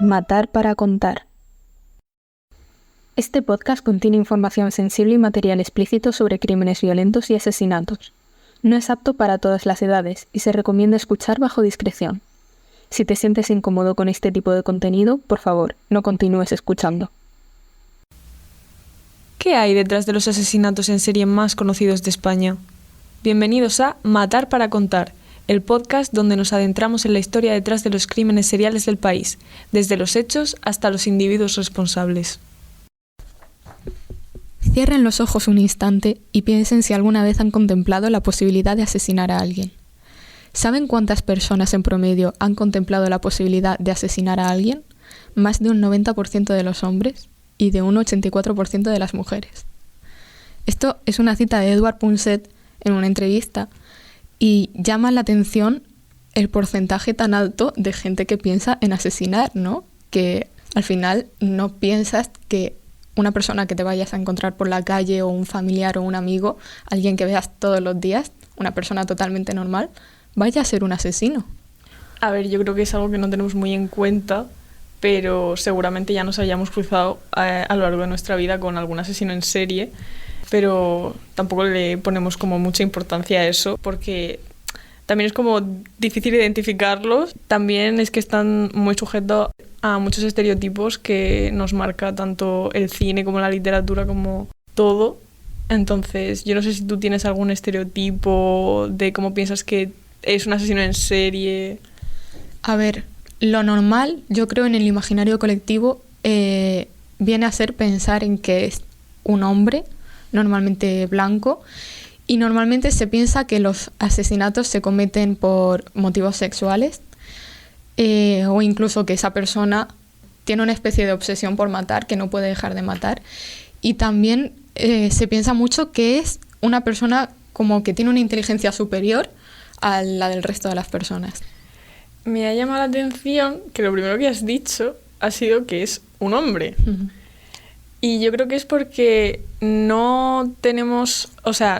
Matar para contar. Este podcast contiene información sensible y material explícito sobre crímenes violentos y asesinatos. No es apto para todas las edades y se recomienda escuchar bajo discreción. Si te sientes incómodo con este tipo de contenido, por favor, no continúes escuchando. ¿Qué hay detrás de los asesinatos en serie más conocidos de España? Bienvenidos a Matar para contar, el podcast donde nos adentramos en la historia detrás de los crímenes seriales del país, desde los hechos hasta los individuos responsables. Cierren los ojos un instante y piensen si alguna vez han contemplado la posibilidad de asesinar a alguien. ¿Saben cuántas personas en promedio han contemplado la posibilidad de asesinar a alguien? Más de un 90% de los hombres y de un 84% de las mujeres. Esto es una cita de Edward Punset en una entrevista y llama la atención el porcentaje tan alto de gente que piensa en asesinar, ¿no? Que al final no piensas que una persona que te vayas a encontrar por la calle o un familiar o un amigo, alguien que veas todos los días, una persona totalmente normal, vaya a ser un asesino. A ver, yo creo que es algo que no tenemos muy en cuenta, pero seguramente ya nos hayamos cruzado a lo largo de nuestra vida con algún asesino en serie, pero tampoco le ponemos como mucha importancia a eso, porque también es como difícil identificarlos. También es que están muy sujetos a muchos estereotipos que nos marca tanto el cine como la literatura, como todo. Entonces, yo no sé si tú tienes algún estereotipo de cómo piensas que es un asesino en serie. A ver, lo normal, yo creo, en el imaginario colectivo viene a ser pensar en que es un hombre, normalmente blanco, y normalmente se piensa que los asesinatos se cometen por motivos sexuales o incluso que esa persona tiene una especie de obsesión por matar, que no puede dejar de matar. Y también se piensa mucho que es una persona como que tiene una inteligencia superior a la del resto de las personas. Me ha llamado la atención que lo primero que has dicho ha sido que es un hombre. Uh-huh. Y yo creo que es porque no tenemos,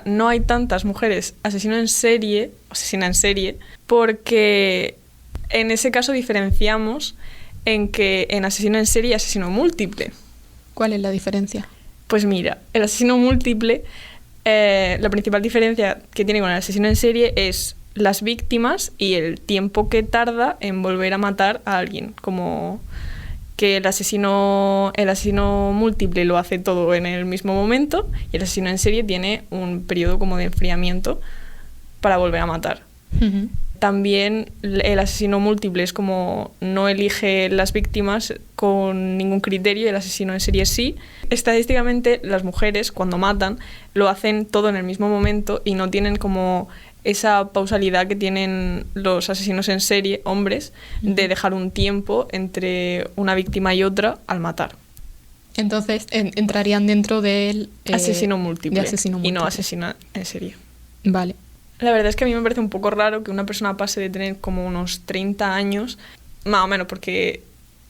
no hay tantas mujeres asesina en serie, porque en ese caso diferenciamos en que en asesino en serie y asesino múltiple. ¿Cuál es la diferencia? Pues mira, el asesino múltiple, la principal diferencia que tiene con el asesino en serie es las víctimas y el tiempo que tarda en volver a matar a alguien, como que el asesino múltiple lo hace todo en el mismo momento y el asesino en serie tiene un periodo como de enfriamiento para volver a matar. Uh-huh. También el asesino múltiple es como no elige las víctimas con ningún criterio, el asesino en serie sí. Estadísticamente las mujeres cuando matan lo hacen todo en el mismo momento y no tienen como esa pausalidad que tienen los asesinos en serie, hombres, de dejar un tiempo entre una víctima y otra al matar. Entonces entrarían dentro del asesino múltiple y no asesino en serie. Vale. La verdad es que a mí me parece un poco raro que una persona pase de tener como unos 30 años, más o menos, porque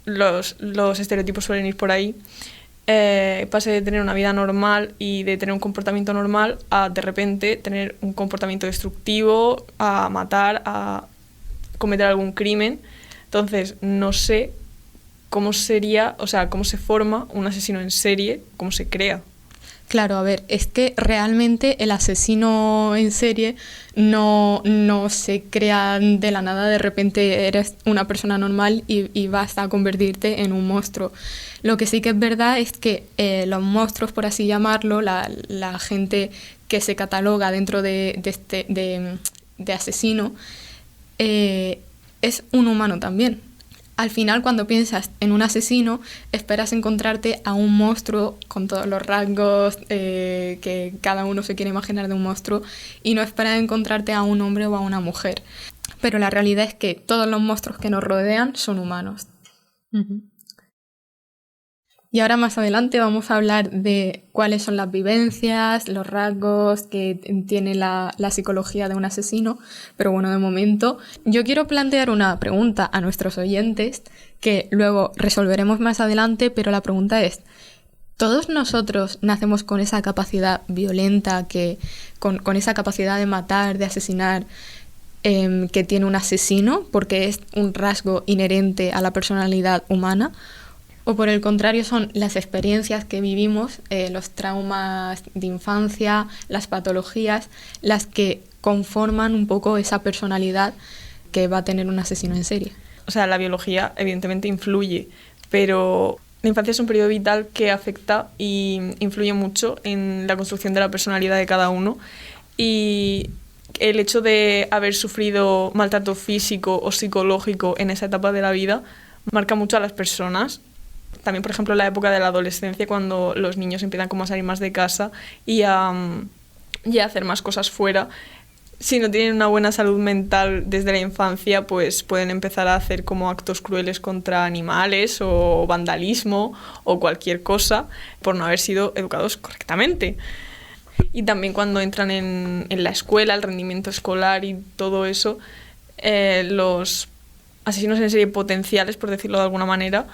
los estereotipos suelen ir por ahí, pase de tener una vida normal y de tener un comportamiento normal a de repente tener un comportamiento destructivo, a matar, a cometer algún crimen. Entonces no sé cómo sería, cómo se forma un asesino en serie, cómo se crea. Claro, a ver, es que realmente el asesino en serie no se crea de la nada, de repente eres una persona normal y vas a convertirte en un monstruo. Lo que sí que es verdad es que los monstruos, por así llamarlo, la gente que se cataloga dentro de asesino, es un humano también. Al final, cuando piensas en un asesino, esperas encontrarte a un monstruo con todos los rasgos que cada uno se quiere imaginar de un monstruo y no esperas encontrarte a un hombre o a una mujer. Pero la realidad es que todos los monstruos que nos rodean son humanos. Uh-huh. Y ahora más adelante vamos a hablar de cuáles son las vivencias, los rasgos que tiene la psicología de un asesino. Pero bueno, de momento yo quiero plantear una pregunta a nuestros oyentes que luego resolveremos más adelante, pero la pregunta es: ¿todos nosotros nacemos con esa capacidad violenta, con esa capacidad de matar, de asesinar? que tiene un asesino, porque es un rasgo inherente a la personalidad humana, o por el contrario son las experiencias que vivimos, los traumas de infancia, las patologías, las que conforman un poco esa personalidad que va a tener un asesino en serie. O sea, la biología evidentemente influye, pero la infancia es un periodo vital que afecta y influye mucho en la construcción de la personalidad de cada uno, y el hecho de haber sufrido maltrato físico o psicológico en esa etapa de la vida marca mucho a las personas. También, por ejemplo, la época de la adolescencia, cuando los niños empiezan como a salir más de casa y a hacer más cosas fuera. Si no tienen una buena salud mental desde la infancia, pues pueden empezar a hacer como actos crueles contra animales o vandalismo o cualquier cosa por no haber sido educados correctamente. Y también cuando entran en la escuela, el rendimiento escolar y todo eso, los asesinos en serie potenciales, por decirlo de alguna manera,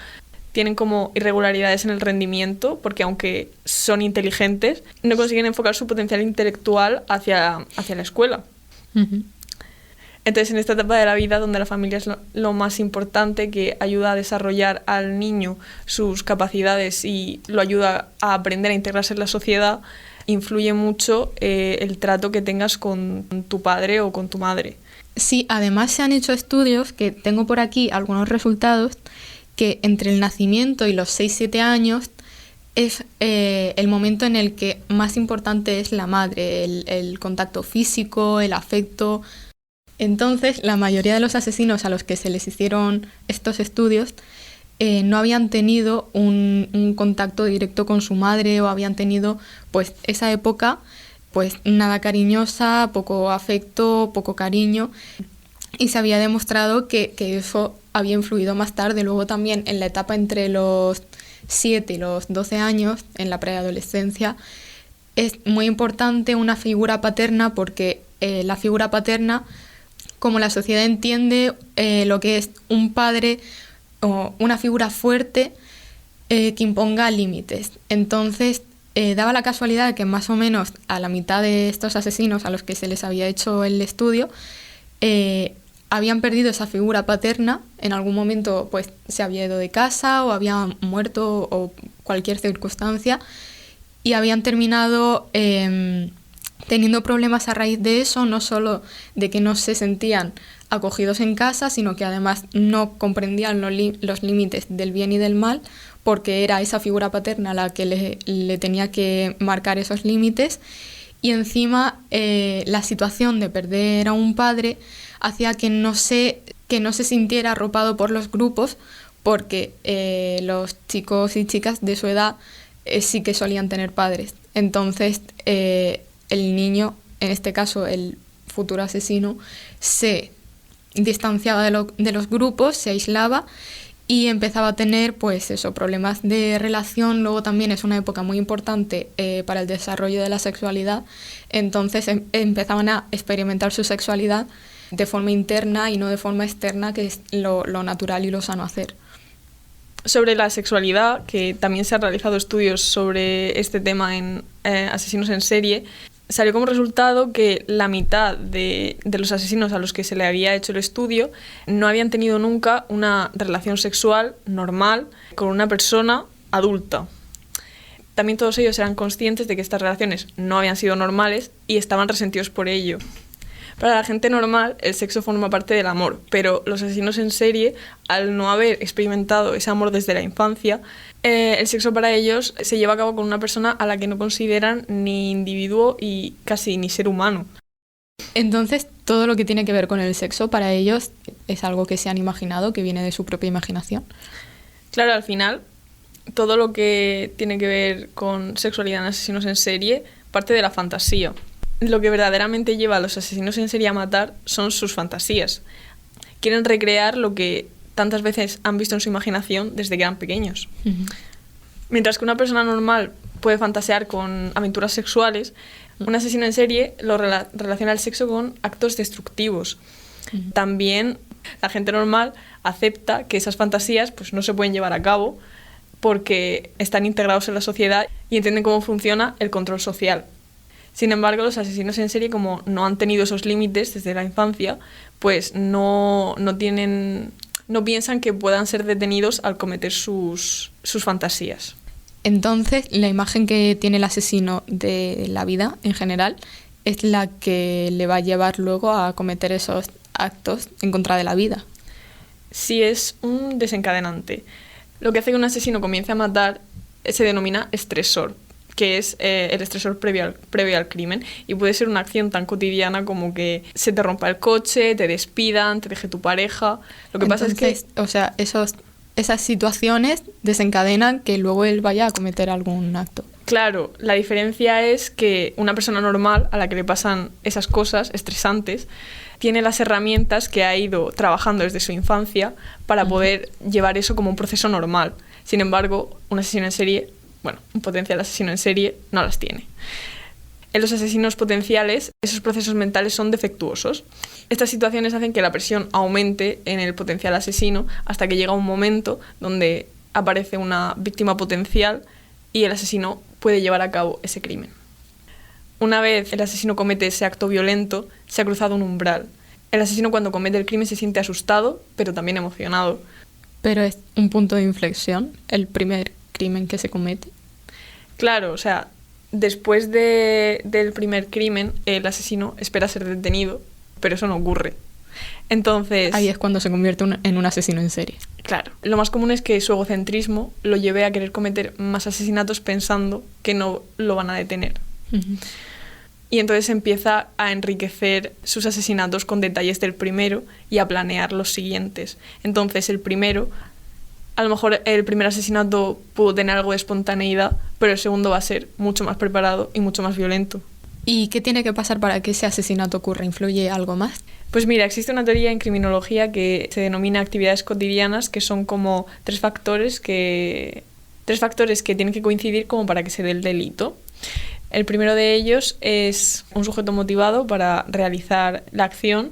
tienen como irregularidades en el rendimiento, porque aunque son inteligentes, no consiguen enfocar su potencial intelectual hacia la escuela. Uh-huh. Entonces, en esta etapa de la vida, donde la familia es lo más importante, que ayuda a desarrollar al niño sus capacidades y lo ayuda a aprender a integrarse en la sociedad, influye mucho el trato que tengas con tu padre o con tu madre. Sí, además se han hecho estudios, que tengo por aquí algunos resultados, que entre el nacimiento y los 6-7 años es el momento en el que más importante es la madre, el contacto físico, el afecto. Entonces, la mayoría de los asesinos a los que se les hicieron estos estudios no habían tenido un contacto directo con su madre, o habían tenido pues esa época pues nada cariñosa, poco afecto, poco cariño, y se había demostrado que eso había influido más tarde. Luego también en la etapa entre los 7 y los 12 años, en la preadolescencia, es muy importante una figura paterna, porque la figura paterna, como la sociedad entiende lo que es un padre o una figura fuerte que imponga límites. Entonces, daba la casualidad de que más o menos a la mitad de estos asesinos a los que se les había hecho el estudio, habían perdido esa figura paterna. En algún momento pues se había ido de casa o había muerto o cualquier circunstancia, y habían terminado teniendo problemas a raíz de eso, no solo de que no se sentían acogidos en casa, sino que además no comprendían los límites del bien y del mal, porque era esa figura paterna la que le tenía que marcar esos límites. Y encima la situación de perder a un padre hacía que no se sintiera arropado por los grupos, porque los chicos y chicas de su edad sí que solían tener padres. Entonces el niño, en este caso el futuro asesino, se distanciaba de los grupos, se aislaba y empezaba a tener pues eso, problemas de relación. Luego también es una época muy importante para el desarrollo de la sexualidad, entonces empezaban a experimentar su sexualidad de forma interna y no de forma externa, que es lo natural y lo sano hacer. Sobre la sexualidad, que también se han realizado estudios sobre este tema en asesinos en serie, salió como resultado que la mitad de los asesinos a los que se le había hecho el estudio no habían tenido nunca una relación sexual normal con una persona adulta. También todos ellos eran conscientes de que estas relaciones no habían sido normales y estaban resentidos por ello. Para la gente normal, el sexo forma parte del amor, pero los asesinos en serie, al no haber experimentado ese amor desde la infancia, el sexo para ellos se lleva a cabo con una persona a la que no consideran ni individuo y casi ni ser humano. Entonces, todo lo que tiene que ver con el sexo para ellos es algo que se han imaginado, que viene de su propia imaginación. Claro, al final, todo lo que tiene que ver con sexualidad en asesinos en serie parte de la fantasía. Lo que verdaderamente lleva a los asesinos en serie a matar son sus fantasías. Quieren recrear lo que tantas veces han visto en su imaginación desde que eran pequeños. Uh-huh. Mientras que una persona normal puede fantasear con aventuras sexuales, un asesino en serie lo relaciona el sexo con actos destructivos. Uh-huh. También la gente normal acepta que esas fantasías pues, no se pueden llevar a cabo porque están integrados en la sociedad y entienden cómo funciona el control social. Sin embargo, los asesinos en serie, como no han tenido esos límites desde la infancia, pues no piensan que puedan ser detenidos al cometer sus fantasías. Entonces, la imagen que tiene el asesino de la vida en general es la que le va a llevar luego a cometer esos actos en contra de la vida. Sí, es un desencadenante. Lo que hace que un asesino comience a matar se denomina estresor, que es el estresor previo al crimen, y puede ser una acción tan cotidiana como que se te rompa el coche, te despidan, te deje tu pareja. Lo que pasa es que... O sea, esas situaciones desencadenan que luego él vaya a cometer algún acto. Claro, la diferencia es que una persona normal a la que le pasan esas cosas estresantes tiene las herramientas que ha ido trabajando desde su infancia para poder llevar eso como un proceso normal. Sin embargo, un asesino en serie, un potencial asesino en serie, no las tiene. En los asesinos potenciales, esos procesos mentales son defectuosos. Estas situaciones hacen que la presión aumente en el potencial asesino hasta que llega un momento donde aparece una víctima potencial y el asesino puede llevar a cabo ese crimen. Una vez el asesino comete ese acto violento, se ha cruzado un umbral. El asesino, cuando comete el crimen, se siente asustado, pero también emocionado. Pero es un punto de inflexión, el primer crimen que se comete. Claro, o sea, después del primer crimen, el asesino espera ser detenido, pero eso no ocurre. Entonces... Ahí es cuando se convierte en un asesino en serie. Claro. Lo más común es que su egocentrismo lo lleve a querer cometer más asesinatos pensando que no lo van a detener. Uh-huh. Y entonces empieza a enriquecer sus asesinatos con detalles del primero y a planear los siguientes. Entonces el primero, a lo mejor el primer asesinato pudo tener algo de espontaneidad, pero el segundo va a ser mucho más preparado y mucho más violento. ¿Y qué tiene que pasar para que ese asesinato ocurra? ¿Influye algo más? Pues mira, existe una teoría en criminología que se denomina actividades cotidianas, que son como tres factores que tienen que coincidir como para que se dé el delito. El primero de ellos es un sujeto motivado para realizar la acción,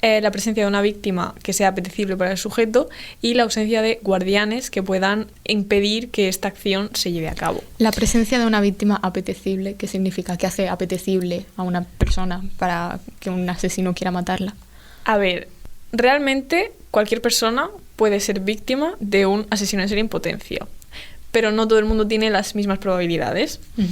la presencia de una víctima que sea apetecible para el sujeto y la ausencia de guardianes que puedan impedir que esta acción se lleve a cabo. La presencia de una víctima apetecible, ¿qué significa? ¿Qué hace apetecible a una persona para que un asesino quiera matarla? A ver, realmente cualquier persona puede ser víctima de un asesino en serie en potencia, pero no todo el mundo tiene las mismas probabilidades. Uh-huh.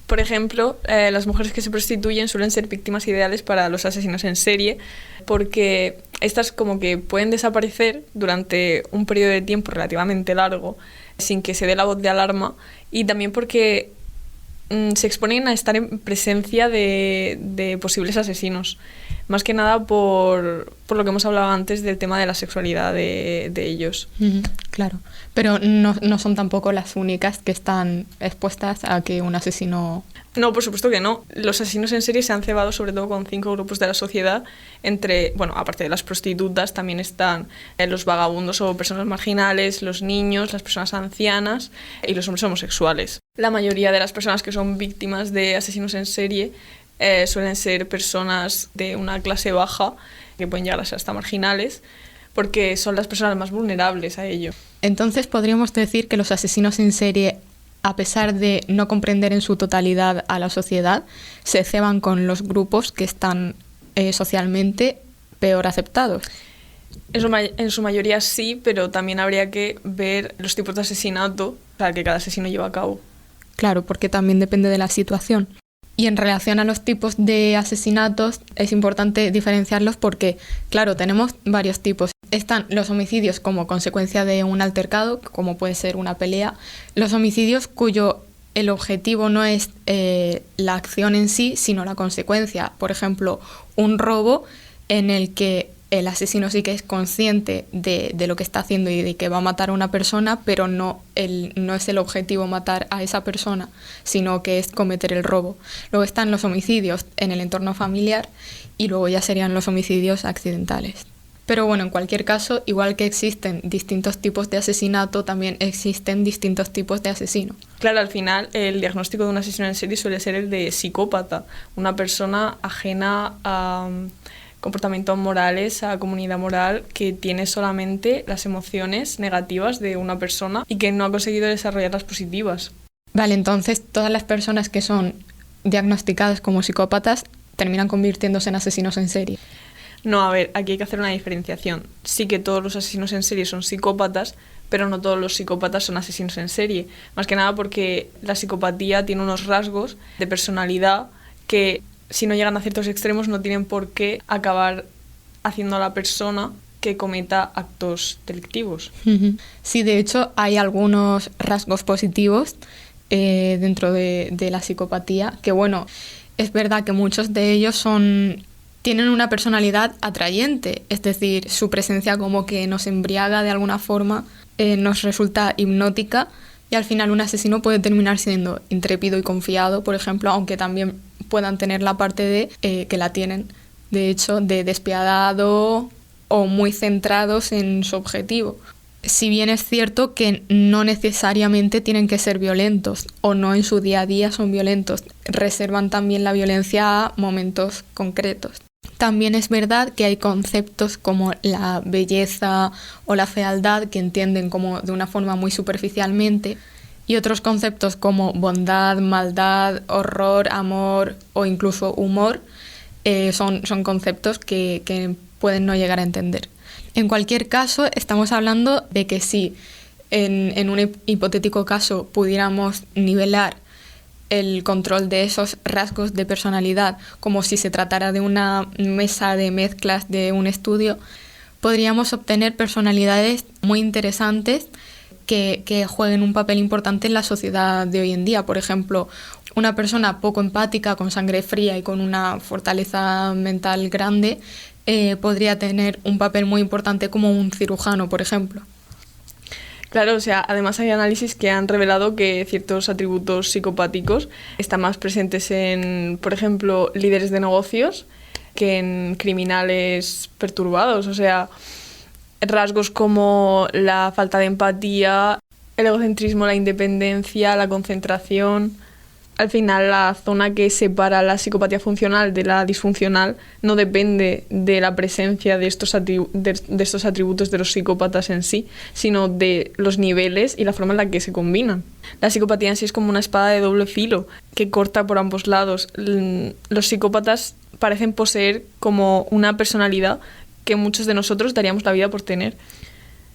Por ejemplo, las mujeres que se prostituyen suelen ser víctimas ideales para los asesinos en serie porque estas como que pueden desaparecer durante un periodo de tiempo relativamente largo sin que se dé la voz de alarma y también porque se exponen a estar en presencia de posibles asesinos. Más que nada por lo que hemos hablado antes del tema de la sexualidad de ellos. Claro, pero no son tampoco las únicas que están expuestas a que un asesino... No, por supuesto que no. Los asesinos en serie se han cebado sobre todo con 5 grupos de la sociedad. Aparte de las prostitutas, también están los vagabundos o personas marginales, los niños, las personas ancianas y los hombres homosexuales. La mayoría de las personas que son víctimas de asesinos en serie suelen ser personas de una clase baja, que pueden llegar a ser hasta marginales, porque son las personas más vulnerables a ello. Entonces podríamos decir que los asesinos en serie, a pesar de no comprender en su totalidad a la sociedad, se ceban con los grupos que están socialmente peor aceptados. En su mayoría sí, pero también habría que ver los tipos de asesinato que cada asesino lleva a cabo. Claro, porque también depende de la situación. Y en relación a los tipos de asesinatos es importante diferenciarlos porque, claro, tenemos varios tipos. Están los homicidios como consecuencia de un altercado, como puede ser una pelea. Los homicidios cuyo el objetivo no es la acción en sí, sino la consecuencia. Por ejemplo, un robo en el que el asesino sí que es consciente de lo que está haciendo y de que va a matar a una persona, pero no es el objetivo matar a esa persona, sino que es cometer el robo. Luego están los homicidios en el entorno familiar y luego ya serían los homicidios accidentales. Pero bueno, en cualquier caso, igual que existen distintos tipos de asesinato, también existen distintos tipos de asesino. Claro, al final el diagnóstico de un asesino en serie suele ser el de psicópata, una persona ajena a comportamientos morales, a comunidad moral, que tiene solamente las emociones negativas de una persona y que no ha conseguido desarrollar las positivas. Vale, entonces todas las personas que son diagnosticados como psicópatas terminan convirtiéndose en asesinos en serie. No, a ver, aquí hay que hacer una diferenciación. Sí que todos los asesinos en serie son psicópatas, pero no todos los psicópatas son asesinos en serie. Más que nada porque la psicopatía tiene unos rasgos de personalidad que, si no llegan a ciertos extremos, no tienen por qué acabar haciendo a la persona que cometa actos delictivos. Sí, de hecho, hay algunos rasgos positivos dentro de la psicopatía, que bueno, es verdad que muchos de ellos tienen una personalidad atrayente, es decir, su presencia como que nos embriaga de alguna forma, nos resulta hipnótica, y al final un asesino puede terminar siendo intrépido y confiado, por ejemplo, aunque también puedan tener la parte de que la tienen, de hecho, de despiadado o muy centrados en su objetivo. Si bien es cierto que no necesariamente tienen que ser violentos o no en su día a día son violentos, reservan también la violencia a momentos concretos. También es verdad que hay conceptos como la belleza o la fealdad que entienden como de una forma muy superficialmente, y otros conceptos como bondad, maldad, horror, amor o incluso humor son conceptos que pueden no llegar a entender. En cualquier caso, estamos hablando de que si en un hipotético caso pudiéramos nivelar el control de esos rasgos de personalidad como si se tratara de una mesa de mezclas de un estudio, podríamos obtener personalidades muy interesantes que jueguen un papel importante en la sociedad de hoy en día. Por ejemplo, una persona poco empática, con sangre fría y con una fortaleza mental grande, podría tener un papel muy importante como un cirujano, por ejemplo. Claro, o sea, además hay análisis que han revelado que ciertos atributos psicopáticos están más presentes en, por ejemplo, líderes de negocios que en criminales perturbados. O sea, rasgos como la falta de empatía, el egocentrismo, la independencia, la concentración. Al final, la zona que separa la psicopatía funcional de la disfuncional no depende de la presencia de estos atributos de los psicópatas en sí, sino de los niveles y la forma en la que se combinan. La psicopatía en sí es como una espada de doble filo que corta por ambos lados. Los psicópatas parecen poseer como una personalidad que muchos de nosotros daríamos la vida por tener.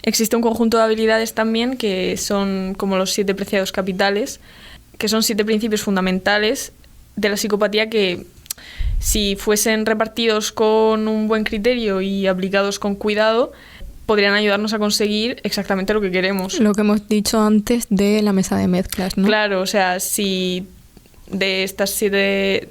Existe un conjunto de habilidades también que son como los 7 preciados capitales, que son 7 principios fundamentales de la psicopatía que, si fuesen repartidos con un buen criterio y aplicados con cuidado, podrían ayudarnos a conseguir exactamente lo que queremos. Lo que hemos dicho antes de la mesa de mezclas, ¿no? Claro, o sea, si de estas 7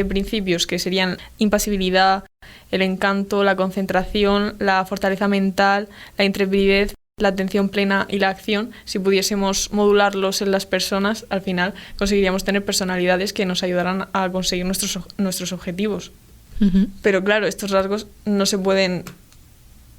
principios, que serían impasibilidad, el encanto, la concentración, la fortaleza mental, la intrepidez, la atención plena y la acción, si pudiésemos modularlos en las personas, al final conseguiríamos tener personalidades que nos ayudaran a conseguir nuestros objetivos. Pero claro, estos rasgos no se pueden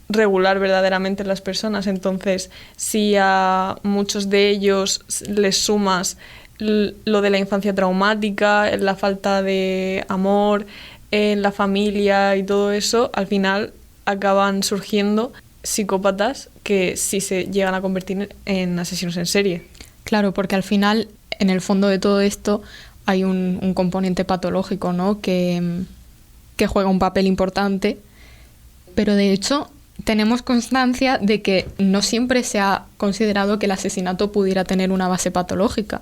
regular verdaderamente en las personas. Entonces, si a muchos de ellos les sumas lo de la infancia traumática, la falta de amor en la familia y todo eso, al final acaban surgiendo psicópatas que sí se llegan a convertir en asesinos en serie. Claro, porque al final, en el fondo de todo esto, hay un componente patológico, ¿no? que juega un papel importante, pero de hecho tenemos constancia de que no siempre se ha considerado que el asesinato pudiera tener una base patológica.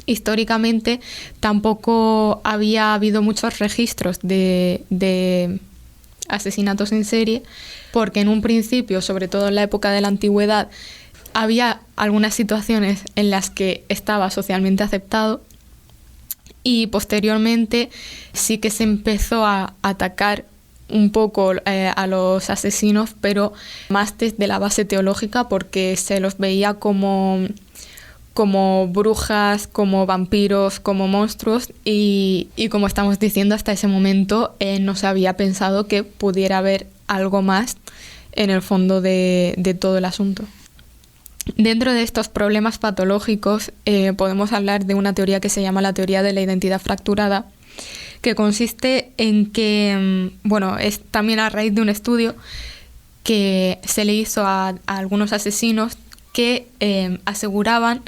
Históricamente tampoco había habido muchos registros de asesinatos en serie, porque en un principio, sobre todo en la época de la antigüedad, había algunas situaciones en las que estaba socialmente aceptado, y posteriormente sí que se empezó a atacar un poco a los asesinos, pero más desde la base teológica, porque se los veía como brujas, como vampiros, como monstruos, y como estamos diciendo, hasta ese momento no se había pensado que pudiera haber algo más en el fondo de todo el asunto. Dentro de estos problemas patológicos podemos hablar de una teoría que se llama la teoría de la identidad fracturada, que consiste en que, es también a raíz de un estudio que se le hizo a algunos asesinos que aseguraban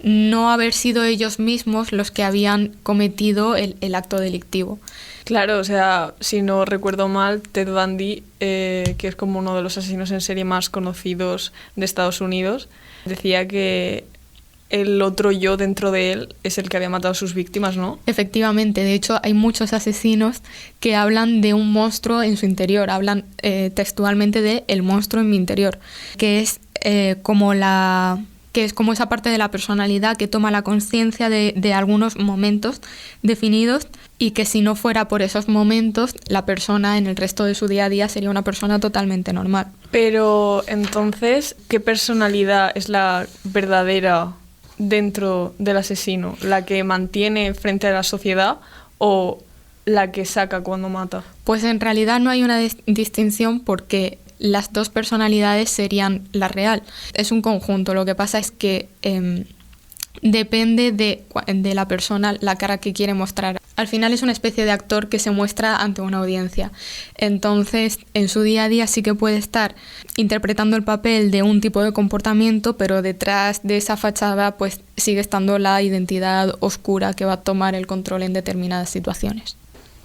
no haber sido ellos mismos los que habían cometido el acto delictivo. Claro, o sea, si no recuerdo mal, Ted Bundy, que es como uno de los asesinos en serie más conocidos de Estados Unidos, decía que el otro yo dentro de él es el que había matado a sus víctimas, ¿no? Efectivamente, de hecho hay muchos asesinos que hablan de un monstruo en su interior, hablan textualmente de el monstruo en mi interior, que es como esa parte de la personalidad que toma la conciencia de algunos momentos definidos y que si no fuera por esos momentos, la persona en el resto de su día a día sería una persona totalmente normal. Pero entonces, ¿qué personalidad es la verdadera dentro del asesino? ¿La que mantiene frente a la sociedad o la que saca cuando mata? Pues en realidad no hay una distinción porque las dos personalidades serían la real. Es un conjunto, lo que pasa es que depende de la persona la cara que quiere mostrar. Al final es una especie de actor que se muestra ante una audiencia. Entonces, en su día a día sí que puede estar interpretando el papel de un tipo de comportamiento, pero detrás de esa fachada pues sigue estando la identidad oscura que va a tomar el control en determinadas situaciones.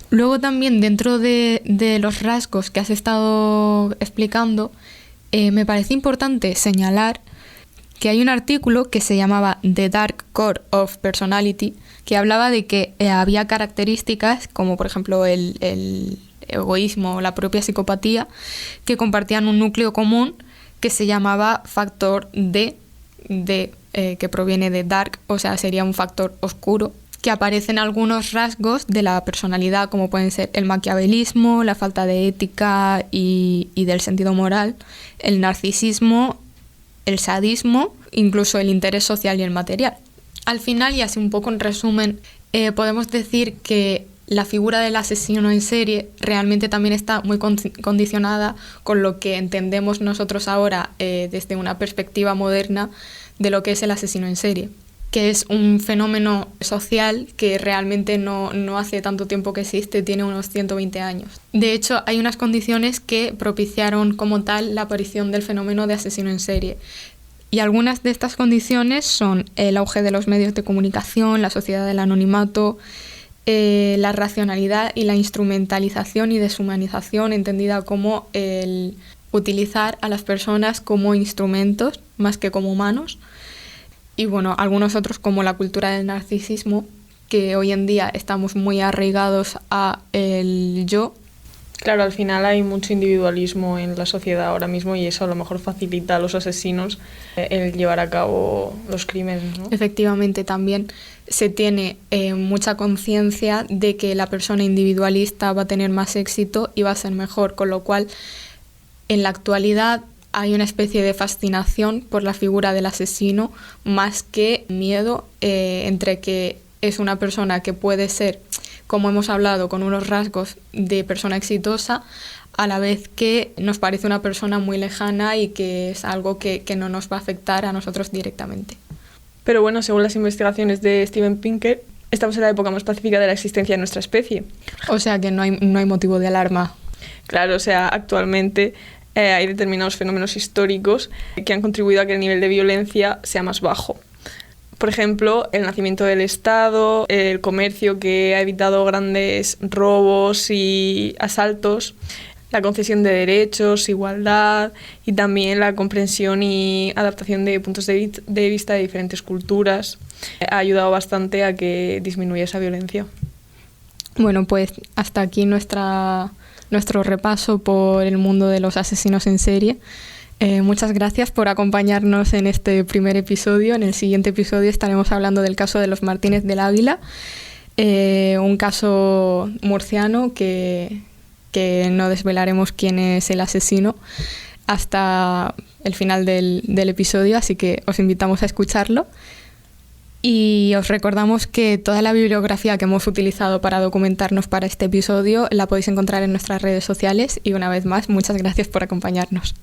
Luego también dentro de los rasgos que has estado explicando, me parece importante señalar que hay un artículo que se llamaba The Dark Core of Personality, que hablaba de que había características como por ejemplo el egoísmo o la propia psicopatía que compartían un núcleo común que se llamaba factor D, que proviene de dark, o sea sería un factor oscuro, que aparecen algunos rasgos de la personalidad como pueden ser el maquiavelismo, la falta de ética y del sentido moral, el narcisismo, el sadismo, incluso el interés social y el material. Al final, y así un poco en resumen, podemos decir que la figura del asesino en serie realmente también está muy condicionada con lo que entendemos nosotros ahora desde una perspectiva moderna de lo que es el asesino en serie, que es un fenómeno social que realmente no hace tanto tiempo que existe, tiene unos 120 años. De hecho, hay unas condiciones que propiciaron como tal la aparición del fenómeno de asesino en serie. Y algunas de estas condiciones son el auge de los medios de comunicación, la sociedad del anonimato, la racionalidad y la instrumentalización y deshumanización, entendida como el utilizar a las personas como instrumentos más que como humanos. Y bueno, algunos otros como la cultura del narcisismo, que hoy en día estamos muy arraigados a el yo. Claro, al final hay mucho individualismo en la sociedad ahora mismo y eso a lo mejor facilita a los asesinos el llevar a cabo los crímenes, ¿no? Efectivamente, también se tiene mucha conciencia de que la persona individualista va a tener más éxito y va a ser mejor, con lo cual en la actualidad hay una especie de fascinación por la figura del asesino más que miedo entre que es una persona que puede ser, como hemos hablado, con unos rasgos de persona exitosa, a la vez que nos parece una persona muy lejana y que es algo que no nos va a afectar a nosotros directamente. Pero bueno, según las investigaciones de Steven Pinker, estamos en la época más pacífica de la existencia de nuestra especie. O sea que no hay motivo de alarma. Claro, o sea, actualmente hay determinados fenómenos históricos que han contribuido a que el nivel de violencia sea más bajo. Por ejemplo, el nacimiento del Estado, el comercio que ha evitado grandes robos y asaltos, la concesión de derechos, igualdad y también la comprensión y adaptación de puntos de vista de diferentes culturas ha ayudado bastante a que disminuya esa violencia. Bueno, pues hasta aquí nuestro repaso por el mundo de los asesinos en serie. Muchas gracias por acompañarnos en este primer episodio. En el siguiente episodio estaremos hablando del caso de los Martínez del Águila, un caso murciano que no desvelaremos quién es el asesino hasta el final del episodio, así que os invitamos a escucharlo. Y os recordamos que toda la bibliografía que hemos utilizado para documentarnos para este episodio la podéis encontrar en nuestras redes sociales y una vez más, muchas gracias por acompañarnos.